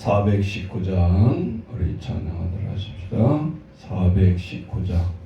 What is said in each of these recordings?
419장 우리 찬양하도록 하십시다. 419장.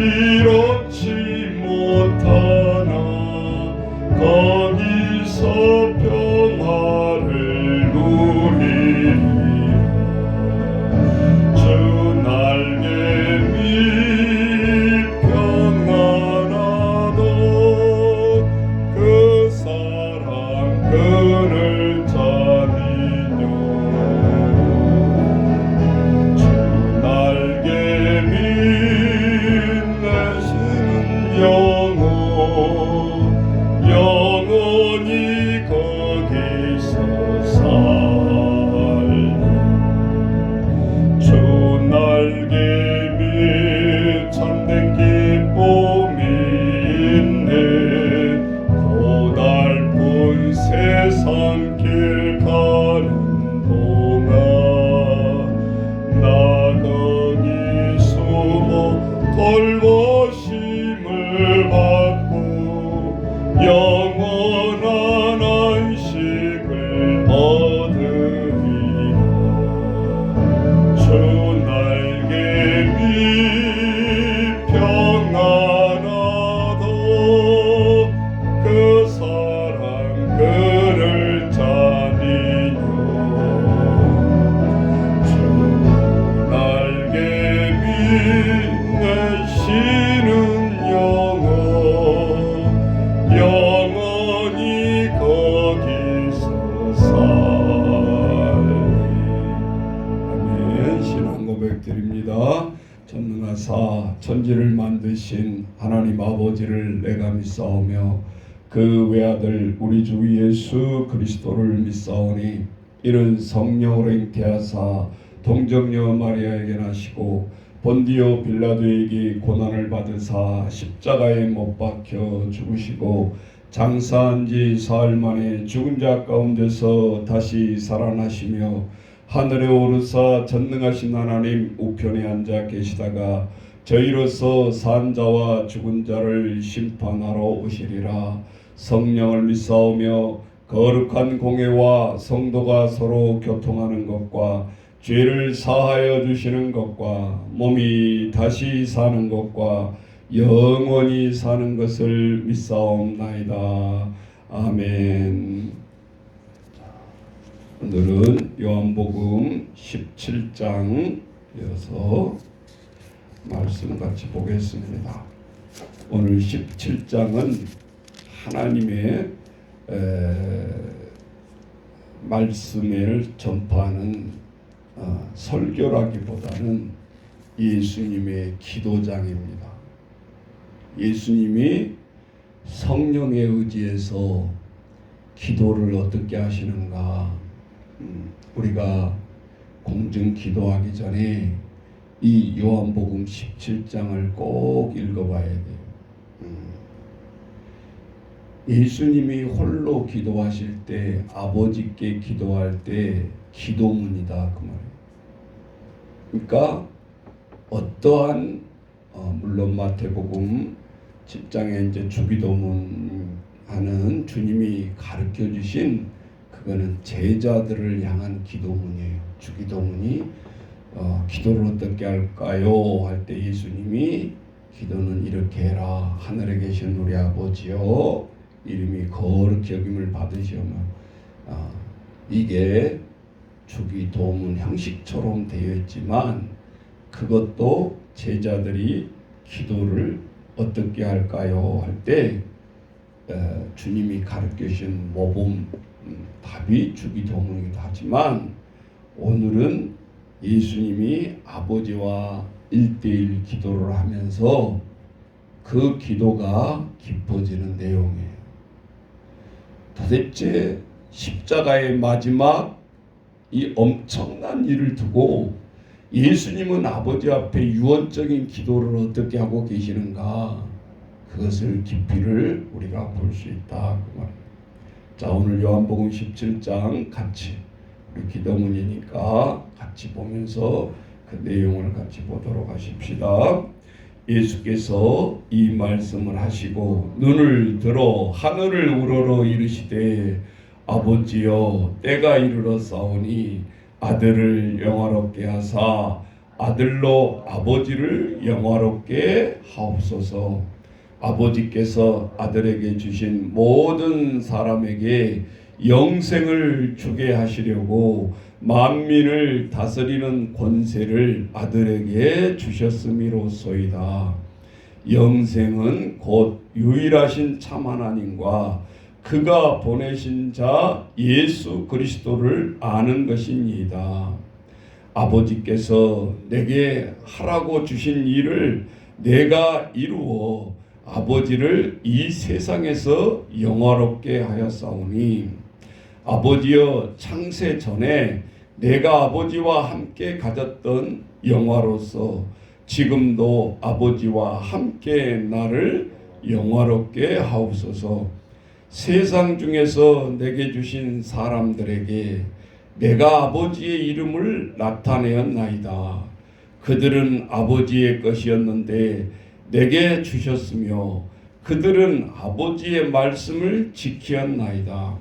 이렇지 못하나 영원한 안식을 얻으리라. 주 날개미 평안하도 그 사랑 그를 자니요. 주 날개미 내쉬는 영혼 영원히 거기서 살리. 아멘. 신앙 고백 드립니다. 전능하사 천지를 만드신 하나님 아버지를 내가 믿사오며 그 외아들 우리 주 예수 그리스도를 믿사오니 이는 성령으로 잉태하사 동정녀 마리아에게 나시고 본디오 빌라도에게 고난을 받으사 십자가에 못 박혀 죽으시고 장사한 지 사흘 만에 죽은 자 가운데서 다시 살아나시며 하늘에 오르사 전능하신 하나님 우편에 앉아 계시다가 저희로서 산 자와 죽은 자를 심판하러 오시리라. 성령을 믿사오며 거룩한 공회와 성도가 서로 교통하는 것과 죄를 사하여 주시는 것과 몸이 다시 사는 것과 영원히 사는 것을 믿사옵나이다. 아멘. 오늘은 요한복음 17장 이어서 말씀 같이 보겠습니다. 오늘 17장은 하나님의 말씀을 전파하는 설교라기보다는 예수님의 기도장입니다. 예수님이 성령에 의지해서 기도를 어떻게 하시는가? 우리가 공중 기도하기 전에 이 요한복음 17장을 꼭 읽어봐야 돼요. 예수님이 홀로 기도하실 때, 아버지께 기도할 때 기도문이다 그 말이에요. 그러니까 어떠한 물론 마태복음 10장에 이제 주기도문 하는 주님이 가르쳐 주신 그거는 제자들을 향한 기도문이에요. 주기도문이 기도를 어떻게 할까요? 할 때 예수님이 기도는 이렇게 해라. 하늘에 계신 우리 아버지여 이름이 거룩히 여김을 받으시오며 이게 주기도문 형식처럼 되어 있지만 그것도 제자들이 기도를 어떻게 할까요? 할 때 주님이 가르쳐 주신 모범 답이 주기도문이기도 하지만 오늘은 예수님이 아버지와 1:1 기도를 하면서 그 기도가 깊어지는 내용이에요. 도대체 십자가의 마지막 이 엄청난 일을 두고 예수님은 아버지 앞에 유언적인 기도를 어떻게 하고 계시는가? 그것을 깊이를 우리가 볼 수 있다 그 말이에요. 자, 오늘 요한복음 17장 같이 우리 기도문이니까 같이 보면서 그 내용을 같이 보도록 하십시다. 예수께서 이 말씀을 하시고 눈을 들어 하늘을 우러러 이르시되 아버지여 때가 이르렀사오니 아들을 영화롭게 하사 아들로 아버지를 영화롭게 하옵소서. 아버지께서 아들에게 주신 모든 사람에게 영생을 주게 하시려고 만민을 다스리는 권세를 아들에게 주셨음이로소이다. 영생은 곧 유일하신 참 하나님과 그가 보내신 자 예수 그리스도를 아는 것이니이다. 아버지께서 내게 하라고 주신 일을 내가 이루어 아버지를 이 세상에서 영화롭게 하였사오니 아버지여 창세 전에 내가 아버지와 함께 가졌던 영화로서 지금도 아버지와 함께 나를 영화롭게 하옵소서. 세상 중에서 내게 주신 사람들에게 내가 아버지의 이름을 나타내었나이다. 그들은 아버지의 것이었는데 내게 주셨으며 그들은 아버지의 말씀을 지키었나이다.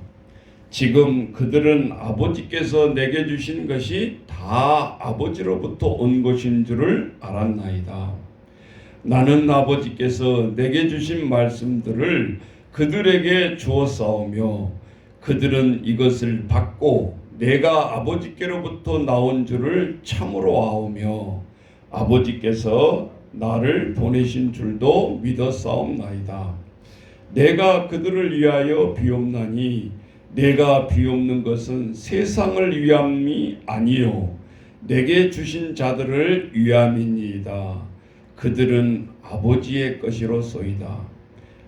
지금 그들은 아버지께서 내게 주신 것이 다 아버지로부터 온 것인 줄을 알았나이다. 나는 아버지께서 내게 주신 말씀들을 그들에게 주었사오며 그들은 이것을 받고 내가 아버지께로부터 나온 줄을 참으로 아오며 아버지께서 나를 보내신 줄도 믿었사옵나이다. 내가 그들을 위하여 비옵나니 내가 비옵는 것은 세상을 위함이 아니요 내게 주신 자들을 위함이니이다. 그들은 아버지의 것이로소이다.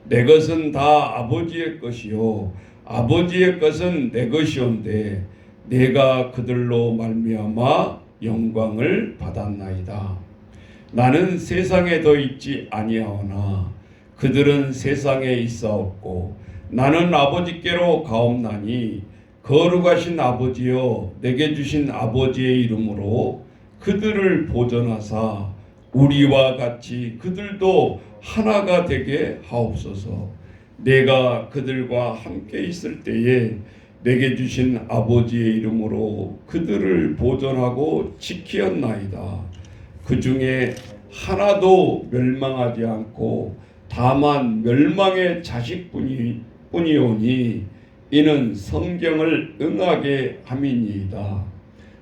내 것은 다 아버지의 것이요 아버지의 것은 내 것이온데 내가 그들로 말미암아 영광을 받았나이다. 나는 세상에 더 있지 아니하오나 그들은 세상에 있사옵고 나는 아버지께로 가옵나니 거룩하신 아버지여 내게 주신 아버지의 이름으로 그들을 보존하사 우리와 같이 그들도 하나가 되게 하옵소서. 내가 그들과 함께 있을 때에 내게 주신 아버지의 이름으로 그들을 보존하고 지키었나이다. 그 중에 하나도 멸망하지 않고 다만 멸망의 자식뿐이오니 이는 성경을 응하게 함이니이다.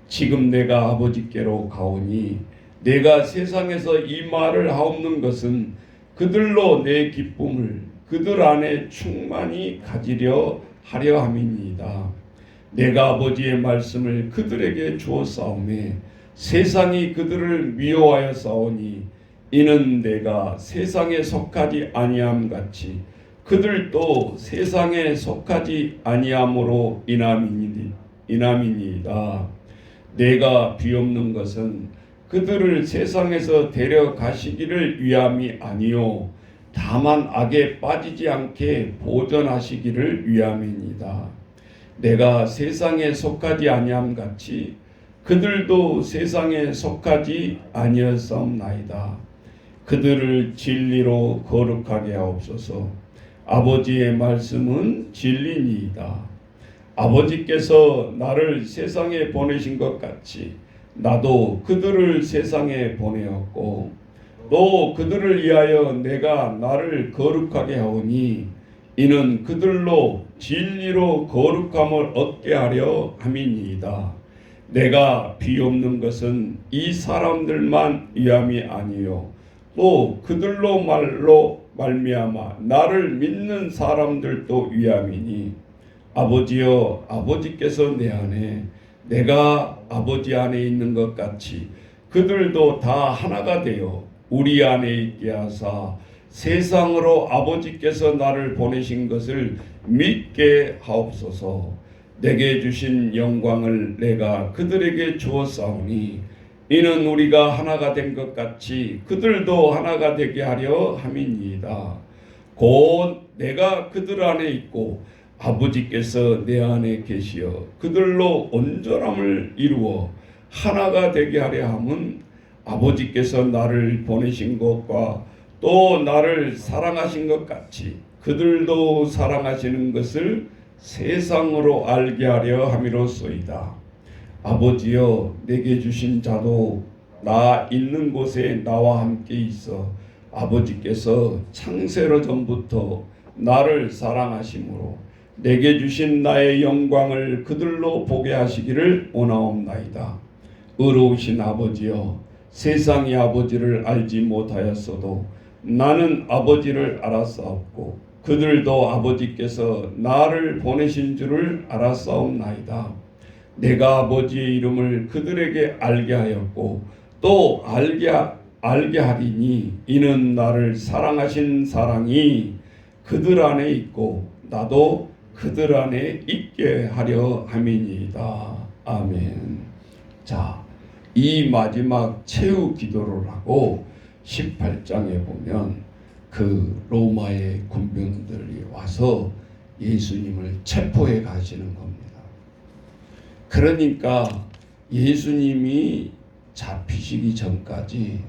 지금 내가 아버지께로 가오니 내가 세상에서 이 말을 하옵는 것은 그들로 내 기쁨을 그들 안에 충만히 가지려 하려 함이니이다. 내가 아버지의 말씀을 그들에게 주었사오매 세상이 그들을 미워하여 싸우니 이는 내가 세상에 속하지 아니함 같이 그들도 세상에 속하지 아니함으로 인함이니이다. 내가 비옵는 것은 그들을 세상에서 데려가시기를 위함이 아니요 다만 악에 빠지지 않게 보존하시기를 위함이니이다. 내가 세상에 속하지 아니함 같이 그들도 세상에 속하지 아니었사옵나이다. 그들을 진리로 거룩하게 하옵소서. 아버지의 말씀은 진리니이다. 아버지께서 나를 세상에 보내신 것 같이 나도 그들을 세상에 보내었고 또 그들을 위하여 내가 나를 거룩하게 하오니 이는 그들로 진리로 거룩함을 얻게 하려 함이니이다. 내가 비옵는 것은 이 사람들만 위함이 아니요 또 그들로 말미암아 나를 믿는 사람들도 위함이니 아버지여 아버지께서 내 안에 내가 아버지 안에 있는 것 같이 그들도 다 하나가 되어 우리 안에 있게 하사 세상으로 아버지께서 나를 보내신 것을 믿게 하옵소서. 내게 주신 영광을 내가 그들에게 주었사오니 이는 우리가 하나가 된 것 같이 그들도 하나가 되게 하려 함이니이다. 곧 내가 그들 안에 있고 아버지께서 내 안에 계시어 그들로 온전함을 이루어 하나가 되게 하려 함은 아버지께서 나를 보내신 것과 또 나를 사랑하신 것 같이 그들도 사랑하시는 것을 세상으로 알게 하려 함이로소이다. 아버지여 내게 주신 자도 나 있는 곳에 나와 함께 있어 아버지께서 창세로 전부터 나를 사랑하심으로 내게 주신 나의 영광을 그들로 보게 하시기를 원하옵나이다. 의로우신 아버지여 세상이 아버지를 알지 못하였어도 나는 아버지를 알았사옵고 그들도 아버지께서 나를 보내신 줄을 알았사옵나이다. 내가 아버지의 이름을 그들에게 알게 하였고 또 알게 하리니 이는 나를 사랑하신 사랑이 그들 안에 있고 나도 그들 안에 있게 하려 함이니이다. 아멘. 자, 이 마지막 최후 기도를 하고 18장에 보면 그 로마의 군병들이 와서 예수님을 체포해 가시는 겁니다. 그러니까 예수님이 잡히시기 전까지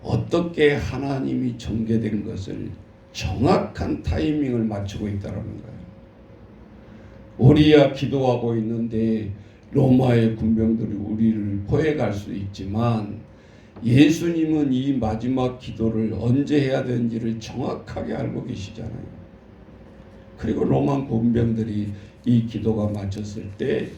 어떻게 하나님이 전개된 것을 정확한 타이밍을 맞추고 있다는 거예요. 우리야 기도하고 있는데 로마의 군병들이 우리를 포획할 수 있지만 예수님은 이 마지막 기도를 언제 해야 되는지를 정확하게 알고 계시잖아요. 그리고 로마 군병들이 이 기도가 마쳤을 때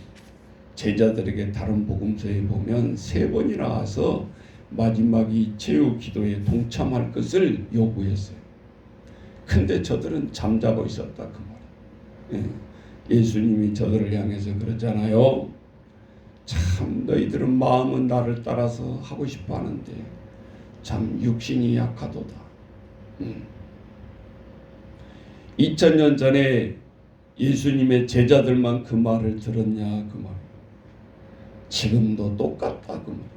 제자들에게 다른 복음서에 보면 3번이나 와서 마지막 이 제후 기도에 동참할 것을 요구했어요. 근데 저들은 잠자고 있었다 그 말이에요. 예수님이 저들을 향해서 그러잖아요. 참 너희들은 마음은 나를 따라서 하고 싶어 하는데 참 육신이 약하도다. 2000년 전에 예수님의 제자들만 그 말을 들었냐 그 말이에요. 지금도 똑같다 그 말이에요.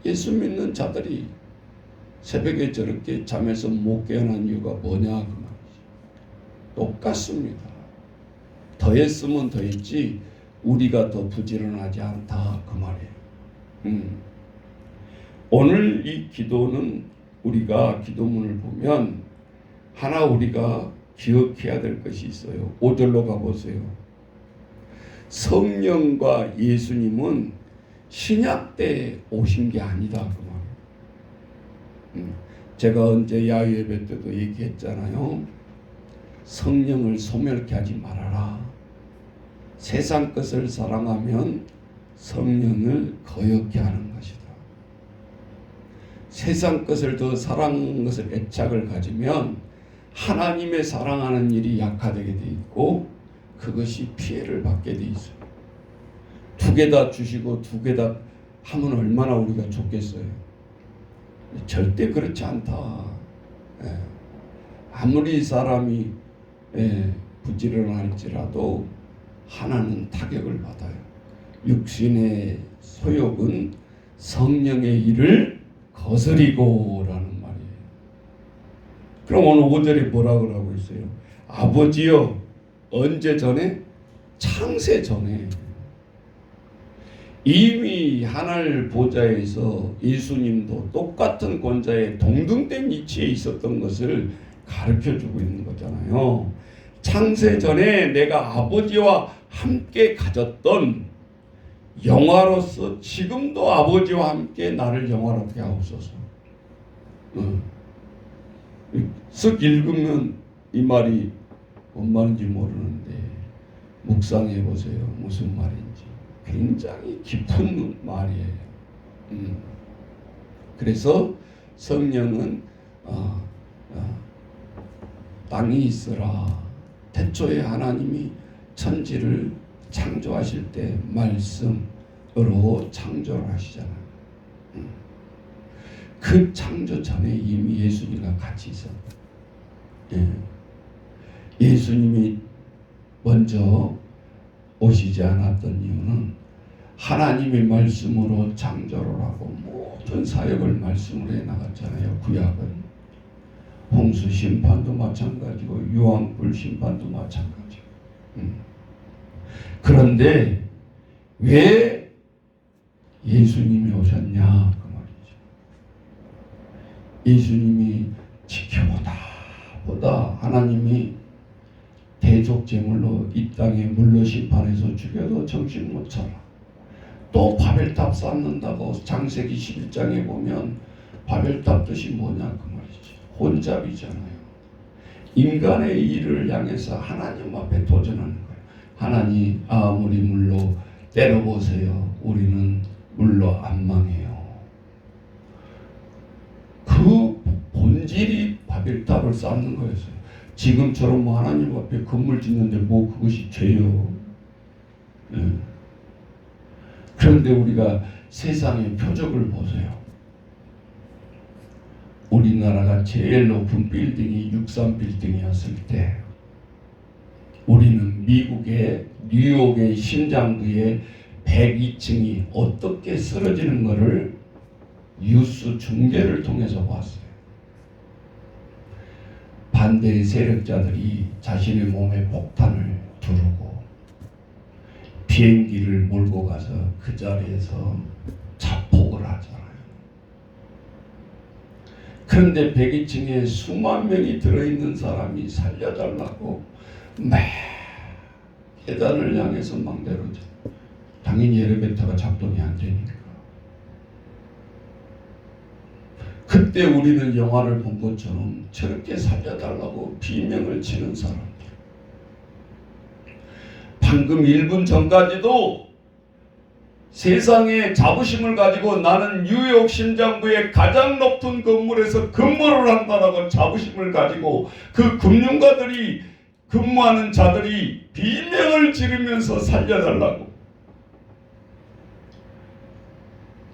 예수 믿는 자들이 새벽에 저렇게 잠에서 못 깨어난 이유가 뭐냐 그 말이죠. 똑같습니다. 더했으면 더했지 우리가 더 부지런하지 않다 그 말이에요. 오늘 이 기도는 우리가 기도문을 보면 하나 우리가 기억해야 될 것이 있어요. 5절로 가보세요. 성령과 예수님은 신약 때 오신 게 아니다 그 말이에요. 제가 언제 야유예배 때도 얘기했잖아요. 성령을 소멸케 하지 말아라. 세상 것을 사랑하면 성령을 거역케 하는 것이다. 세상 것을 더 사랑하는 것을 애착을 가지면 하나님의 사랑하는 일이 약화되게 돼 있고 그것이 피해를 받게 돼 있어요. 2개 다 주시고 2개 다 하면 얼마나 우리가 좋겠어요. 절대 그렇지 않다. 아무리 사람이 부지런할지라도 하나는 타격을 받아요. 육신의 소욕은 성령의 일을 거스리고라는 말이에요. 그럼 오늘 5절에 뭐라 그러고 있어요? 아버지여 언제 전에? 창세 전에 이미 하늘 보좌에서 예수님도 똑같은 권자에 동등된 위치에 있었던 것을 가르쳐주고 있는 거잖아요. 창세 전에 내가 아버지와 함께 가졌던 영화로서 지금도 아버지와 함께 나를 영화롭게 하옵소서. 쓱 읽으면 이 말이 뭔 말인지 모르는데 묵상해 보세요. 무슨 말인지. 굉장히 깊은 말이에요. 그래서 성령은 땅이 있으라. 태초에 하나님이 천지를 창조하실 때 말씀으로 창조를 하시잖아요. 그 창조 전에 이미 예수님과 같이 있었다. 예수님이 먼저 오시지 않았던 이유는 하나님의 말씀으로 창조를 하고 모든 사역을 말씀으로 해나갔잖아요. 구약은 홍수 심판도 마찬가지고 유황불 심판도 마찬가지고. 그런데 왜 예수님이 오셨냐 그 말이죠. 예수님이 지켜보다 하나님이 대속제물로 이 땅에 물로 심판해서 죽여도 정신 못 차려. 또 바벨탑 쌓는다고 창세기 11장에 보면 바벨탑 뜻이 뭐냐 그 말이지. 혼잡이잖아요. 인간의 일을 향해서 하나님 앞에 도전하는 거예요. 하나님 아무리 물로 때려보세요. 우리는 물로 안 망해요. 그 본질이 바벨탑을 쌓는 거였어요. 지금처럼 뭐 하나님 앞에 건물 짓는데 뭐 그것이 죄요. 그런데 우리가 세상의 표적을 보세요. 우리나라가 제일 높은 빌딩이 63빌딩이었을 때 우리는 미국의 뉴욕의 심장부의 102층이 어떻게 쓰러지는 것을 뉴스 중계를 통해서 봤어요. 반대 세력자들이 자신의 몸에 폭탄을 두르고 비행기를 몰고 가서 그 자리에서 자폭을 하잖아요. 그런데 102층에 수만 명이 들어있는 사람이 살려달라고 막 계단을 향해서 막 내려오죠. 당연히 엘리베이터가 작동이 안 되니까. 그때 우리는 영화를 본 것처럼 저렇게 살려달라고 비명을 치는 사람들. 방금 1분 전까지도 세상에 자부심을 가지고 나는 뉴욕 심장부의 가장 높은 건물에서 근무를 한다라고 자부심을 가지고 그 금융가들이 근무하는 자들이 비명을 지르면서 살려달라고.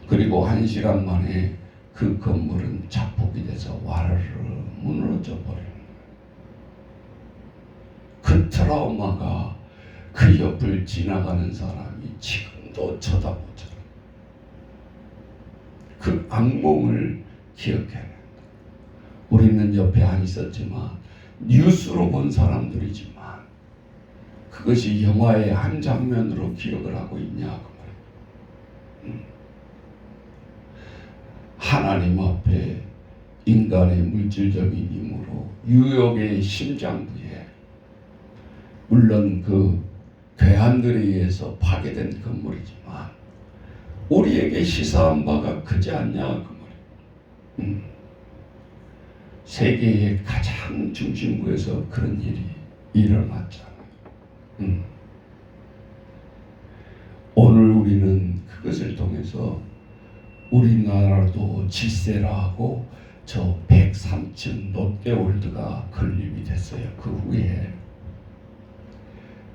그리고 1시간 만에 그 건물은 자폭이 돼서 와르르 무너져 버리는 거예요. 그 트라우마가 그 옆을 지나가는 사람이 지금도 쳐다보죠. 그 악몽을 기억해야 된다. 우리는 옆에 안 있었지만 뉴스로 본 사람들이지만 그것이 영화의 한 장면으로 기억을 하고 있냐 그 말이에요. 하나님 앞에 인간의 물질적인 힘으로 뉴욕의 심장부에 물론 그 괴한들에 의해서 파괴된 건물이지만 우리에게 시사한 바가 크지 않냐 그 말이에요. 세계의 가장 중심부에서 그런 일이 일어났잖아요. 오늘 우리는 그것을 통해서 우리나라도 질세라 하고 저 103층 롯데월드가 건립이 됐어요. 그 후에.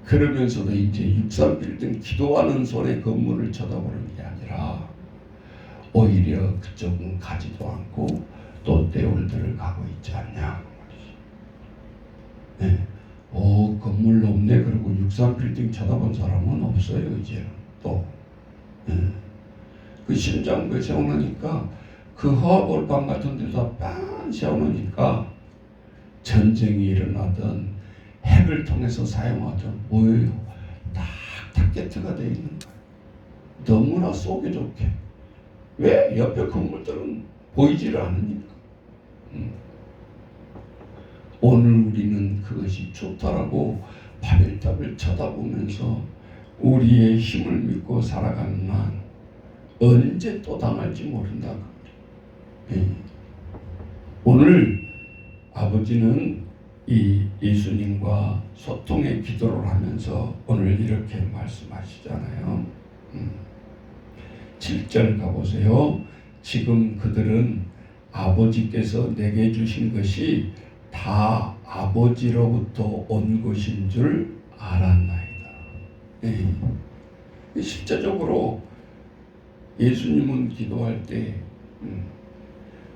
그러면서도 이제 63빌딩 기도하는 손의 건물을 쳐다보는 게 아니라 오히려 그쪽은 가지도 않고 롯데월드를 가고 있지 않냐 그 말이지. 네. 건물 높네 그리고 63빌딩 쳐다본 사람은 없어요 이제는 또. 네. 그 심장부에 세워놓으니까 그 허허벌판 같은 데다 빤 세워놓으니까 전쟁이 일어나던 핵을 통해서 사용하던 뭐예요? 딱 타겟트가 되어 있는 거예요. 너무나 쏘기 좋게. 왜? 옆에 건물들은 보이질 않으니까. 오늘 우리는 그것이 좋다라고 바벨탑을 쳐다보면서 우리의 힘을 믿고 살아가는 한 언제 또 당할지 모른다. 오늘 아버지는 이 예수님과 소통의 기도를 하면서 오늘 이렇게 말씀하시잖아요. 7절 가보세요. 지금 그들은 아버지께서 내게 주신 것이 다 아버지로부터 온 것인 줄 알았나이다. 실제적으로 예수님은 기도할 때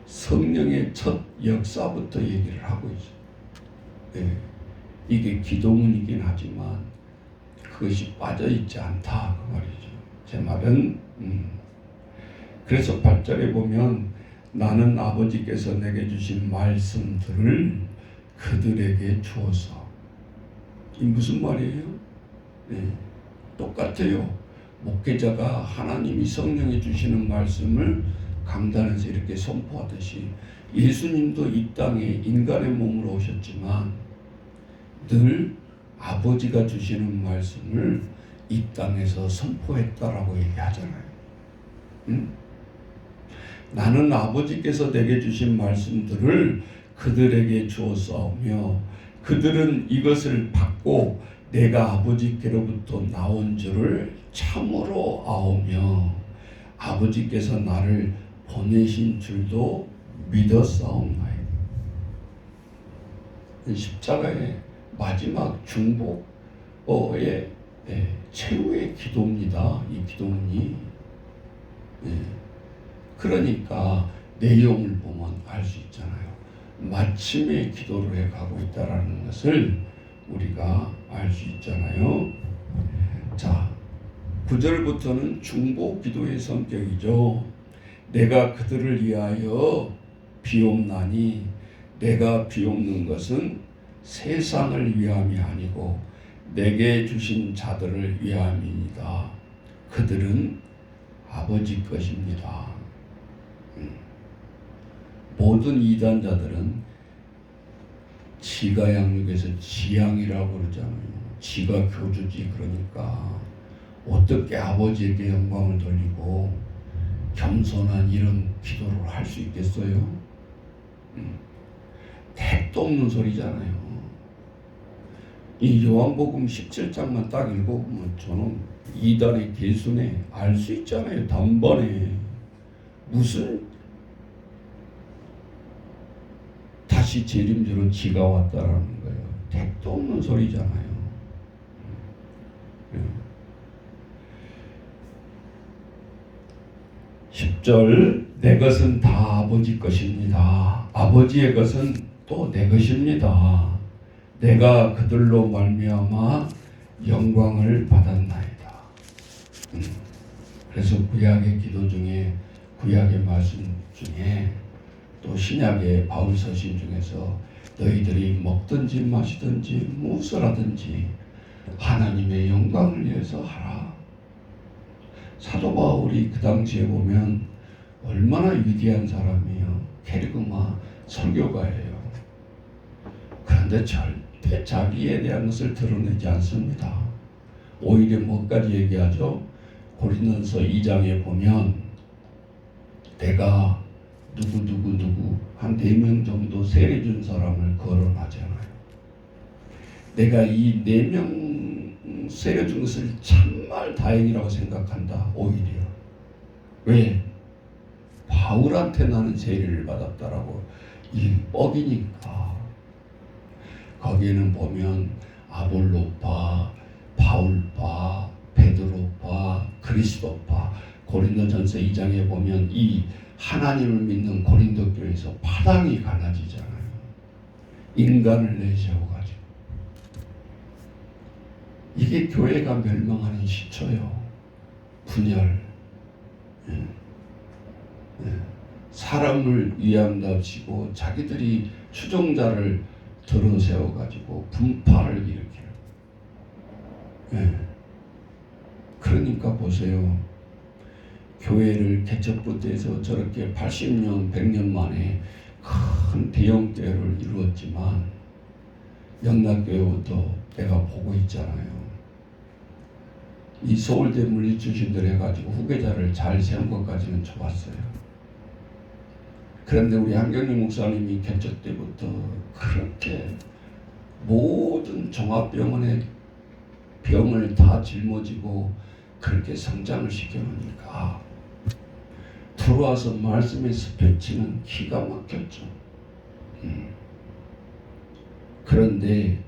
성령의 첫 역사부터 얘기를 하고 있어요. 이게 기도문이긴 하지만 그것이 빠져있지 않다 그 말이죠. 제 말은 그래서 8절에 보면 나는 아버지께서 내게 주신 말씀들을 그들에게 주어서. 이 무슨 말이에요? 똑같아요. 목회자가 하나님이 성령이 주시는 말씀을 강단에서 이렇게 선포하듯이 예수님도 이 땅에 인간의 몸으로 오셨지만 늘 아버지가 주시는 말씀을 이 땅에서 선포했다라고 얘기하잖아요. 나는 아버지께서 내게 주신 말씀들을 그들에게 주었사오며 그들은 이것을 받고 내가 아버지께로부터 나온 줄을 참으로 아오며 아버지께서 나를 보내신 줄도 믿었사옵나이다. 십자가의 마지막 중보의 최후의 기도입니다. 이 기도문이. 그러니까 내용을 보면 알 수 있잖아요. 마침의 기도를 해가고 있다는 것을 우리가 알 수 있잖아요. 자, 9절부터는 중보 기도의 성격이죠. 내가 그들을 위하여 비옵나니 내가 비옵는 것은 세상을 위함이 아니고 내게 주신 자들을 위함이니이다. 그들은 아버지 것입니다. 모든 이단자들은 지가 양육에서 지양이라고 그러잖아요. 지가 교주지. 그러니까 어떻게 아버지에게 영광을 돌리고 겸손한 이런 기도를 할 수 있겠어요? 택도 없는 소리잖아요. 이 요한복음 17장만 딱 읽어보면 저는 이단의 개순에 알 수 있잖아요. 단번에. 무슨 다시 재림주로 지가 왔다라는 거예요. 택도 없는 소리잖아요. 10절 내 것은 다 아버지 것입니다. 아버지의 것은 또 내 것입니다. 내가 그들로 말미암아 영광을 받았나이다. 그래서 구약의 기도 중에 구약의 말씀 중에 또 신약의 바울 서신 중에서 너희들이 먹든지 마시든지 무엇을 하든지 하나님의 영광을 위해서 하라. 사도 바울이 그 당시에 보면 얼마나 위대한 사람이에요. 게르그마 설교가예요. 그런데 절대 자기에 대한 것을 드러내지 않습니다. 오히려 뭐까지 얘기하죠? 고린도서 2장에 보면 내가 누구 한 4명 정도 세례 준 사람을 거론하잖아요. 내가 이 4명 세례 준 것을 정말 다행이라고 생각한다. 오히려. 왜? 바울한테 나는 세례를 받았다라고 이 뻑이니까. 거기에는 보면 아볼로파, 바울파, 베드로파, 그리스도파. 고린도전서 2장에 보면 이 하나님을 믿는 고린도 교회에서 파당이 갈라지잖아요. 인간을 내세워가지고. 이게 교회가 멸망하는 시초요. 분열. 사람을 위함답시고 자기들이 추종자를 들어세워가지고 분파를 일으키는. 그러니까 보세요. 교회를 개척부터 해서 저렇게 80년, 100년 만에 큰 대형교회를 이루었지만 영락교회부터 내가 보고 있잖아요. 이 서울대 물리출신들 해가지고 후계자를 잘 세운 것까지는 좋았어요. 그런데 우리 한경림 목사님이 개척 때부터 그렇게 모든 종합병원의 병을 다 짊어지고 그렇게 성장을 시켜놓으니까 들어와서 말씀의 스펙치는 기가 막혔죠. 그런데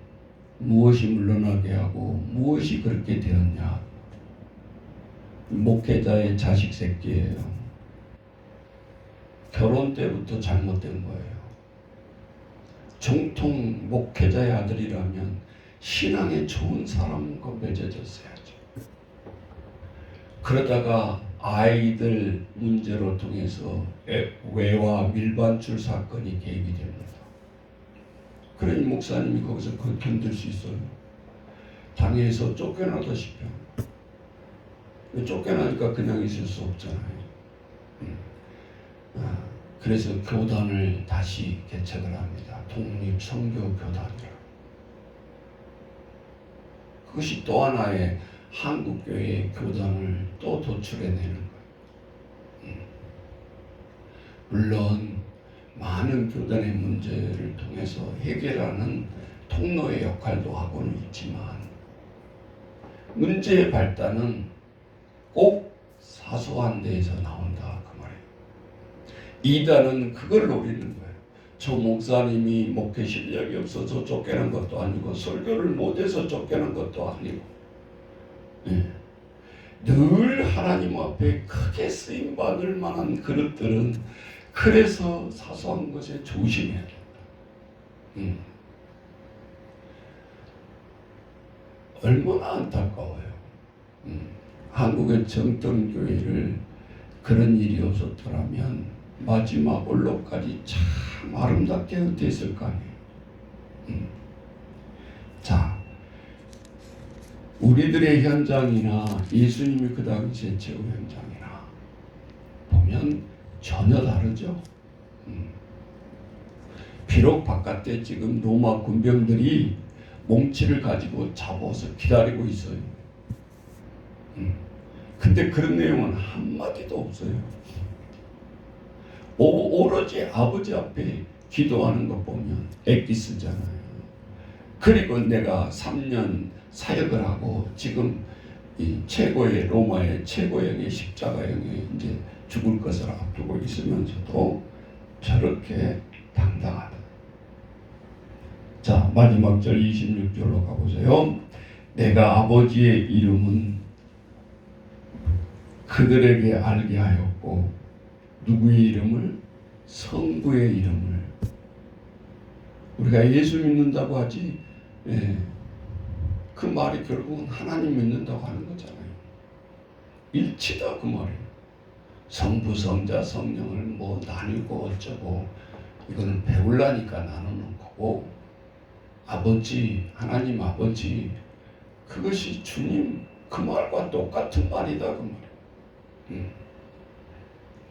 무엇이 물러나게 하고 무엇이 그렇게 되었냐? 목회자의 자식 새끼예요. 결혼 때부터 잘못된 거예요. 정통 목회자의 아들이라면 신앙에 좋은 사람과 맺어졌어야죠. 그러다가 아이들 문제로 통해서 외화 밀반출 사건이 개입이 됩니다. 그러니 목사님이 거기서 그걸 견딜 수 있어요. 당에서 쫓겨나다시피. 쫓겨나니까 그냥 있을 수 없잖아요. 그래서 교단을 다시 개척을 합니다. 독립선교교단이라고. 그것이 또 하나의 한국교회의 교단을 또 도출해내는 거예요. 물론 많은 교단의 문제를 통해서 해결하는 통로의 역할도 하고는 있지만 문제의 발단은 꼭 사소한 데에서 나온다 그 말이에요. 이단은 그걸 노리는 거예요. 저 목사님이 목회 실력이 없어서 쫓겨난 것도 아니고 설교를 못해서 쫓겨난 것도 아니고 늘 하나님 앞에 크게 쓰임받을 만한 그릇들은 그래서 사소한 것에 조심해야 된다. 얼마나 안타까워요. 한국의 정통교회를 그런 일이 없었더라면 마지막 언로까지 참 아름답게 은퇴했을 거 아니에요. 자, 우리들의 현장이나 예수님이 그 당시의 최후 현장이나 보면 전혀 다르죠. 비록 바깥에 지금 로마 군병들이 몽치를 가지고 잡아서 기다리고 있어요. 근데 그런 내용은 한마디도 없어요. 오로지 아버지 앞에 기도하는 것 보면 엑기스잖아요. 그리고 내가 3년 사역을 하고 지금 이 최고의 로마의 최고형의 십자가형에 이제 죽을 것을 앞두고 있으면서도 저렇게 당당하다. 자, 마지막 절 26절로 가보세요. 내가 아버지의 이름은 그들에게 알게 하였고 누구의 이름을? 성부의 이름을. 우리가 예수 믿는다고 하지, 그 말이 결국은 하나님 믿는다고 하는 거잖아요. 일치다 그 말이에요. 성부, 성자, 성령을 뭐 나누고 어쩌고 이거는 배우려니까 나누는 거고, 아버지, 하나님 아버지, 그것이 주님 그 말과 똑같은 말이다 그 말이에요.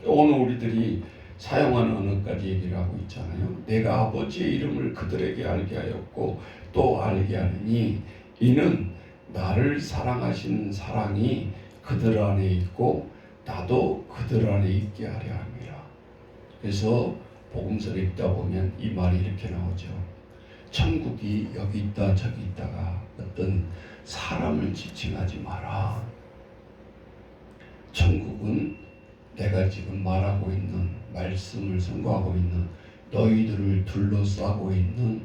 오늘 우리들이 사용하는 언어까지 얘기를 하고 있잖아요. 내가 아버지의 이름을 그들에게 알게 하였고 또 알게 하느니 이는 나를 사랑하시는 사랑이 그들 안에 있고 나도 그들 안에 있게 하려 함이라. 그래서 복음서를 읽다 보면 이 말이 이렇게 나오죠. 천국이 여기 있다 저기 있다가 어떤 사람을 지칭하지 마라. 천국은 내가 지금 말하고 있는 말씀을 선고하고 있는 너희들을 둘러싸고 있는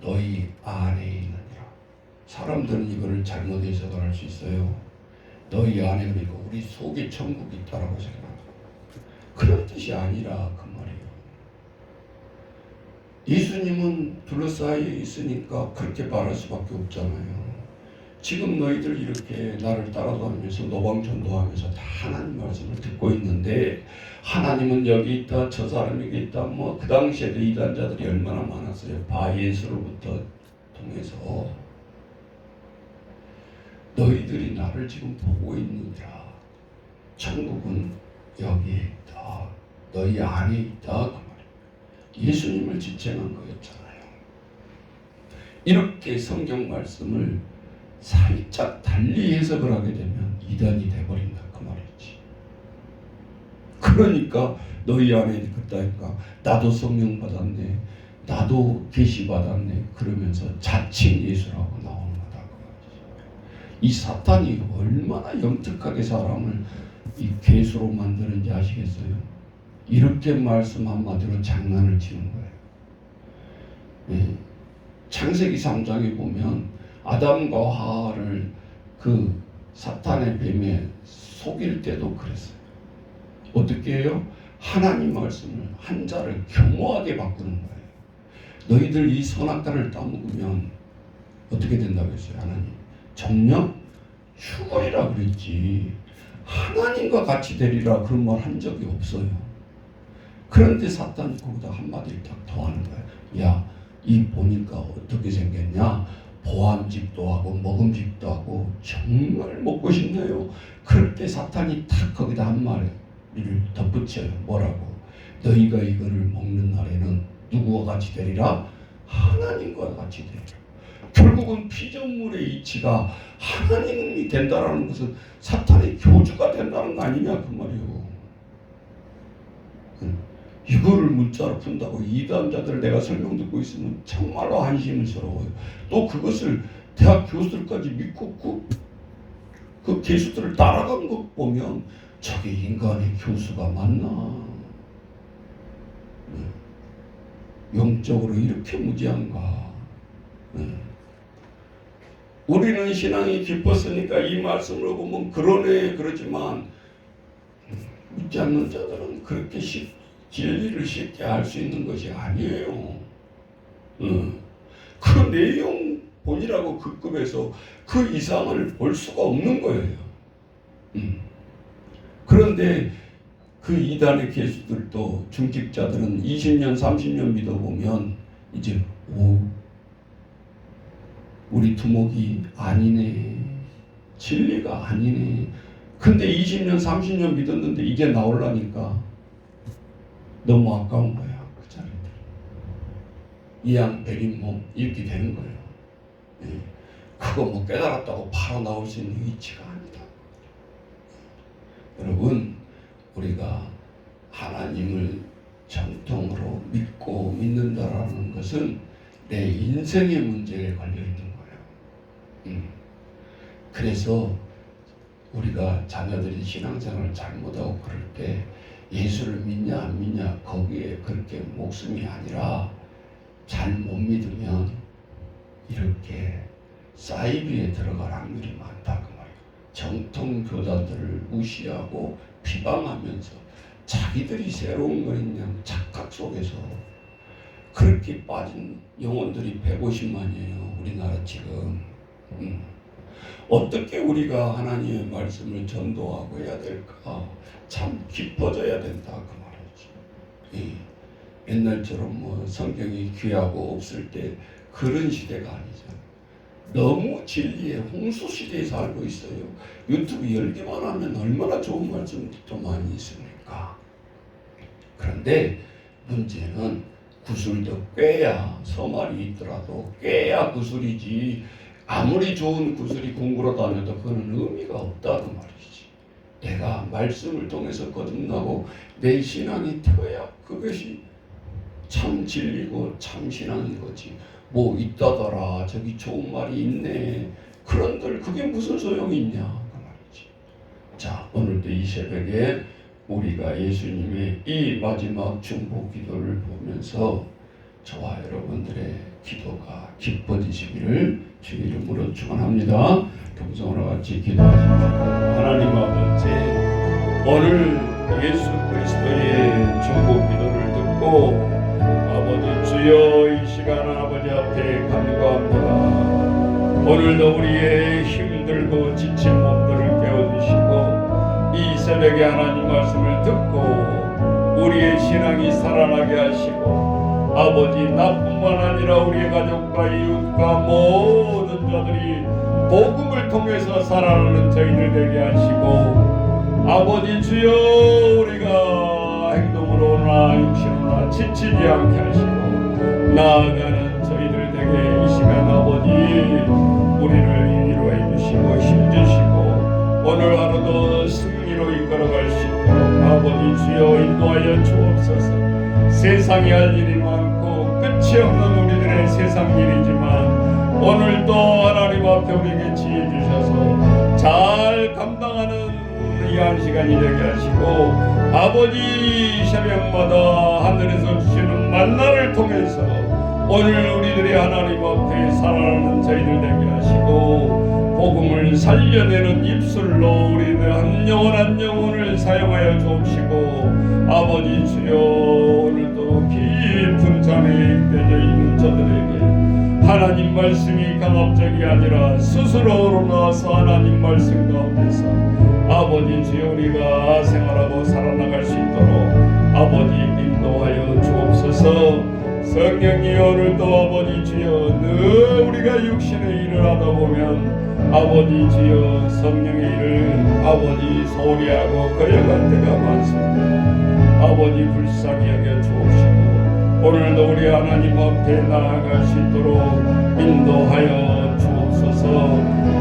너희 안에 있느니라. 사람들은 이거를 잘못 해석을 할 수 있어요. 너희 안에, 그러니까 우리 속에 천국이 있다라고 생각합니다. 그런 뜻이 아니라 그 말이에요. 예수님은 둘러싸여 있으니까 그렇게 말할 수밖에 없잖아요. 지금 너희들 이렇게 나를 따라다니면서 노방전도하면서 다 하나님 말씀을 듣고 있는데 하나님은 여기 있다 저 사람이 여기 있다 뭐 그 당시에도 이단자들이 얼마나 많았어요. 바예수로부터 통해서 너희들이 나를 지금 보고 있느니라. 천국은 여기에 있다. 너희 안에 있다. 그 말이에요. 예수님을 지칭한 거였잖아요. 이렇게 성경 말씀을 살짝 달리 해석을 하게 되면 이단이 돼버린다 그 말이지. 그러니까 너희 안에 있다니까 나도 성령 받았네, 나도 계시 받았네 그러면서 자칭 예수라고 나오는 거다 그 말이지. 이 사탄이 얼마나 영특하게 사람을 이 괴수로 만드는지 아시겠어요? 이렇게 말씀 한마디로 장난을 치는 거예요. 창세기 3장에 보면 아담과 하와를 그 사탄의 뱀에 속일 때도 그랬어요. 어떻게 해요? 하나님 말씀을 한자를 교모하게 바꾸는 거예요. 너희들 이 선악과를 따먹으면 어떻게 된다고 했어요? 하나님 정녕 죽으리라 그랬지 하나님과 같이 되리라 그런 말 한 적이 없어요. 그런데 사탄이 거기다 한마디를 딱 더하는 거예요. 야, 이 보니까 어떻게 생겼냐? 보암직도 하고 먹음직도 하고 정말 먹고 싶네요. 그럴 때 사탄이 탁 거기다 한 마리를 덧붙여요. 뭐라고? 너희가 이거를 먹는 날에는 누구와 같이 되리라? 하나님과 같이 되리라. 결국은 피조물의 이치가 하나님이 된다라는 것은 사탄의 교주가 된다는 거 아니냐 그 말이에요. 이거를 문자로 푼다고 이단자들 내가 설명 듣고 있으면 정말로 한심스러워요. 또 그것을 대학 교수들까지 믿고 그 교수들을 따라간 것 보면 저게 인간의 교수가 맞나? 영적으로 이렇게 무지한가? 우리는 신앙이 깊었으니까 이 말씀을 보면 그러네 그러지만 믿지 않는 자들은 그렇게 진리를 쉽게 알 수 있는 것이 아니에요. 그 내용 본이라고 그 급에서 그 이상을 볼 수가 없는 거예요. 그런데 그 이단의 개수들도 중직자들은 20년 30년 믿어보면 이제 우리 두목이 아니네, 진리가 아니네. 근데 20년 30년 믿었는데 이게 나오려니까 너무 아까운 거야 그 자리들. 이양 베린 몸 이렇게 되는 거예요. 예. 그거 뭐 깨달았다고 바로 나올 수 있는 위치가 아니다. 여러분, 우리가 하나님을 정통으로 믿고 믿는다라는 것은 내 인생의 문제에 걸려 있는 거예요. 그래서 우리가 자녀들이 신앙생활을 잘못하고 그럴 때 예수를 믿냐 안 믿냐 거기에 그렇게 목숨이 아니라 잘 못 믿으면 이렇게 사이비에 들어갈 확률이 많다 그 말이에요. 정통 교단들을 무시하고 비방하면서 자기들이 새로운 거있냐 착각 속에서 그렇게 빠진 영혼들이 150만이에요. 우리나라 지금. 어떻게 우리가 하나님의 말씀을 전도하고 해야 될까? 참 깊어져야 된다 그 말이지. 옛날처럼 뭐 성경이 귀하고 없을 때 그런 시대가 아니잖아. 너무 진리의 홍수 시대에 살고 있어요. 유튜브 열기만 하면 얼마나 좋은 말씀도 많이 있습니까? 그런데 문제는 구슬도 꿰야 서말이 있더라도 꿰야 구슬이지 아무리 좋은 구슬이 궁굴어 다녀도 그건 의미가 없다는 말이지. 내가 말씀을 통해서 거듭나고 내 신앙이 터야 그것이 참 진리고 참 신앙인 거지. 뭐 있다더라 저기 좋은 말이 있네 그런들 그게 무슨 소용이 있냐 그 말이지. 자, 오늘도 이 새벽에 우리가 예수님의 이 마지막 중보 기도를 보면서 저와 여러분들의 기도가 기뻐지시기를 주 이름으로 축원합니다. 동성으로 같이 기도하십시오. 하나님 아버지, 오늘 예수 그리스도의 중보 기도를 듣고 아버지 주여 이 시간 아버지 앞에 간구합니다. 오늘도 우리의 힘들고 지친 몸들을 깨워주시고 이 새벽에 하나님 말씀을 듣고 우리의 신앙이 살아나게 하시고 아버지 나뿐만 아니라 우리의 가족과 이웃과 모든 자들이 복음을 통해서 살아나는 저희들 되게 하시고 아버지 주여 우리가 행동으로나 육신으로나 지치지 않게 하시고 나아가는 저희들 되게 이 시간 아버지 우리를 위로해 주시고 힘주시고 오늘 하루도 승리로 이끌어갈 수 있도록 아버지 주여 인도하여 주옵소서. 세상이 할 일이 많고 끝이 없는 우리들의 세상 일이지만 오늘도 하나님 앞에 우리에게 지혜 주셔서 잘 감당하는 이 한 시간이 되게 하시고 아버지 새벽마다 하늘에서 주시는 만나를 통해서 오늘 우리들이 하나님 앞에 살아나는 저희들 되게 하시고 복음을 살려내는 입술로 우리들 한 영혼 한 영혼을 사용하여 주옵시고 아버지 주여 오늘도 깊은 잠에 깨져 있는 저들에게 하나님 말씀이 강압적이 아니라 스스로 우러나와서 하나님 말씀 가운데서 아버지 주여 우리가 생활하고 살아나갈 수 있도록 아버지 인도하여 주옵소서. 성령이 오늘도 아버지 주여 늘 우리가 육신의 일을 하다 보면 아버지 주여 성령의 일을 아버지 소홀히 하고 거역할 때가 많습니다. 아버지 불쌍히 여겨 주옵시고 오늘도 우리 하나님 앞에 나아갈 수 있도록 인도하여 주옵소서.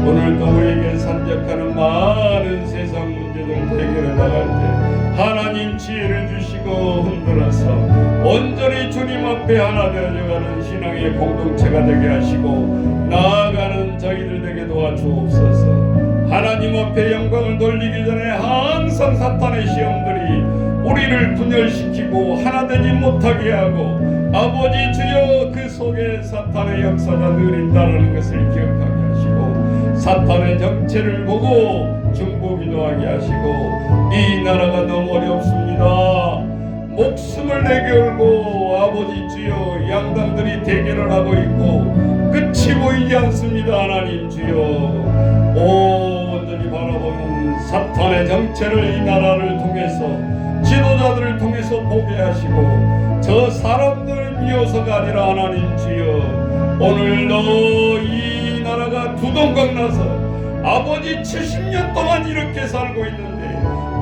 오늘도 우리에게 산적하는 많은 세상 문제들 해결해 나갈 때 하나님 지혜를 주시고 흔들어서 온전히 주님 앞에 하나 되어져가는 신앙의 공동체가 되게 하시고 나아가는 저희들 되게 도와주옵소서. 하나님 앞에 영광을 돌리기 전에 항상 사탄의 시험들이 우리를 분열시키고 하나 되지 못하게 하고 아버지 주여 그 속에 사탄의 역사가 늘 있다는 것을 기억하게 하시고 사탄의 정체를 보고 중보기도하게 하시고 이 나라가 너무 어렵습니다. 목숨을 내걸고 아버지 주여 양당들이 대결을 하고 있고 끝이 보이지 않습니다. 하나님 주여 온전히 바라보는 사탄의 정체를 이 나라를 통해서 지도자들을 통해서 보게 하시고 저 사람들을 비워서가 아니라 하나님 주여 오늘도 이 나라가 두동강 나서 아버지 70년 동안 이렇게 살고 있는데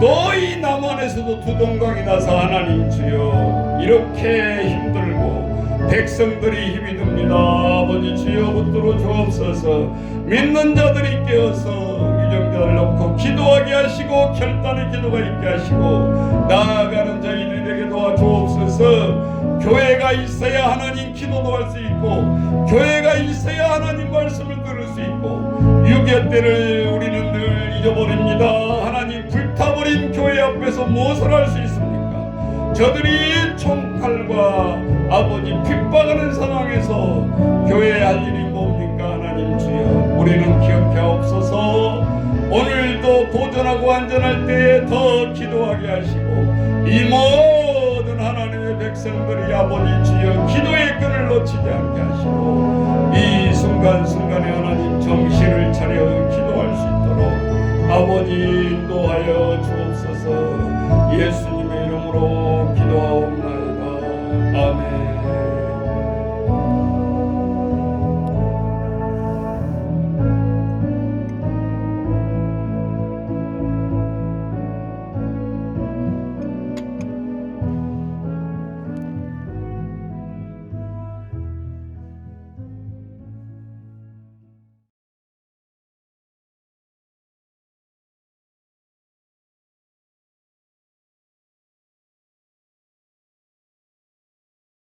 또 이 남한에서도 두동강이 나서 하나님 주여 이렇게 힘들고 백성들이 힘이 듭니다. 아버지 주여 붙들어 주옵소서. 믿는 자들이 깨어서 유정자를 놓고 기도하게 하시고 결단의 기도가 있게 하시고 나아가는 저희들이 되게 도와주옵소서. 교회가 있어야 하나님 기도도 할 수 있고 교회가 있어야 하나님 말씀을 들을 수 있고 6.25 때를 우리는 늘 잊어버립니다. 하나님 불타버린 교회 앞에서 무엇을 할 수 있습니까? 저들이 총칼과 아버지 핍박하는 상황에서 교회에 할 일이 뭡니까? 하나님 주여 우리는 기억하옵소서. 오늘도 보존하고 안전할 때에 더 기도하게 하시고 이 모든 하나님의 백성들이 아버지 주여 기도의 끈을 놓치지 않게 하시고 이 순간순간에 하나님 정신을 차려 기도할 수 있도록 아버지 인도하여 주옵소서. 예수님의 이름으로 기도하옵나이다.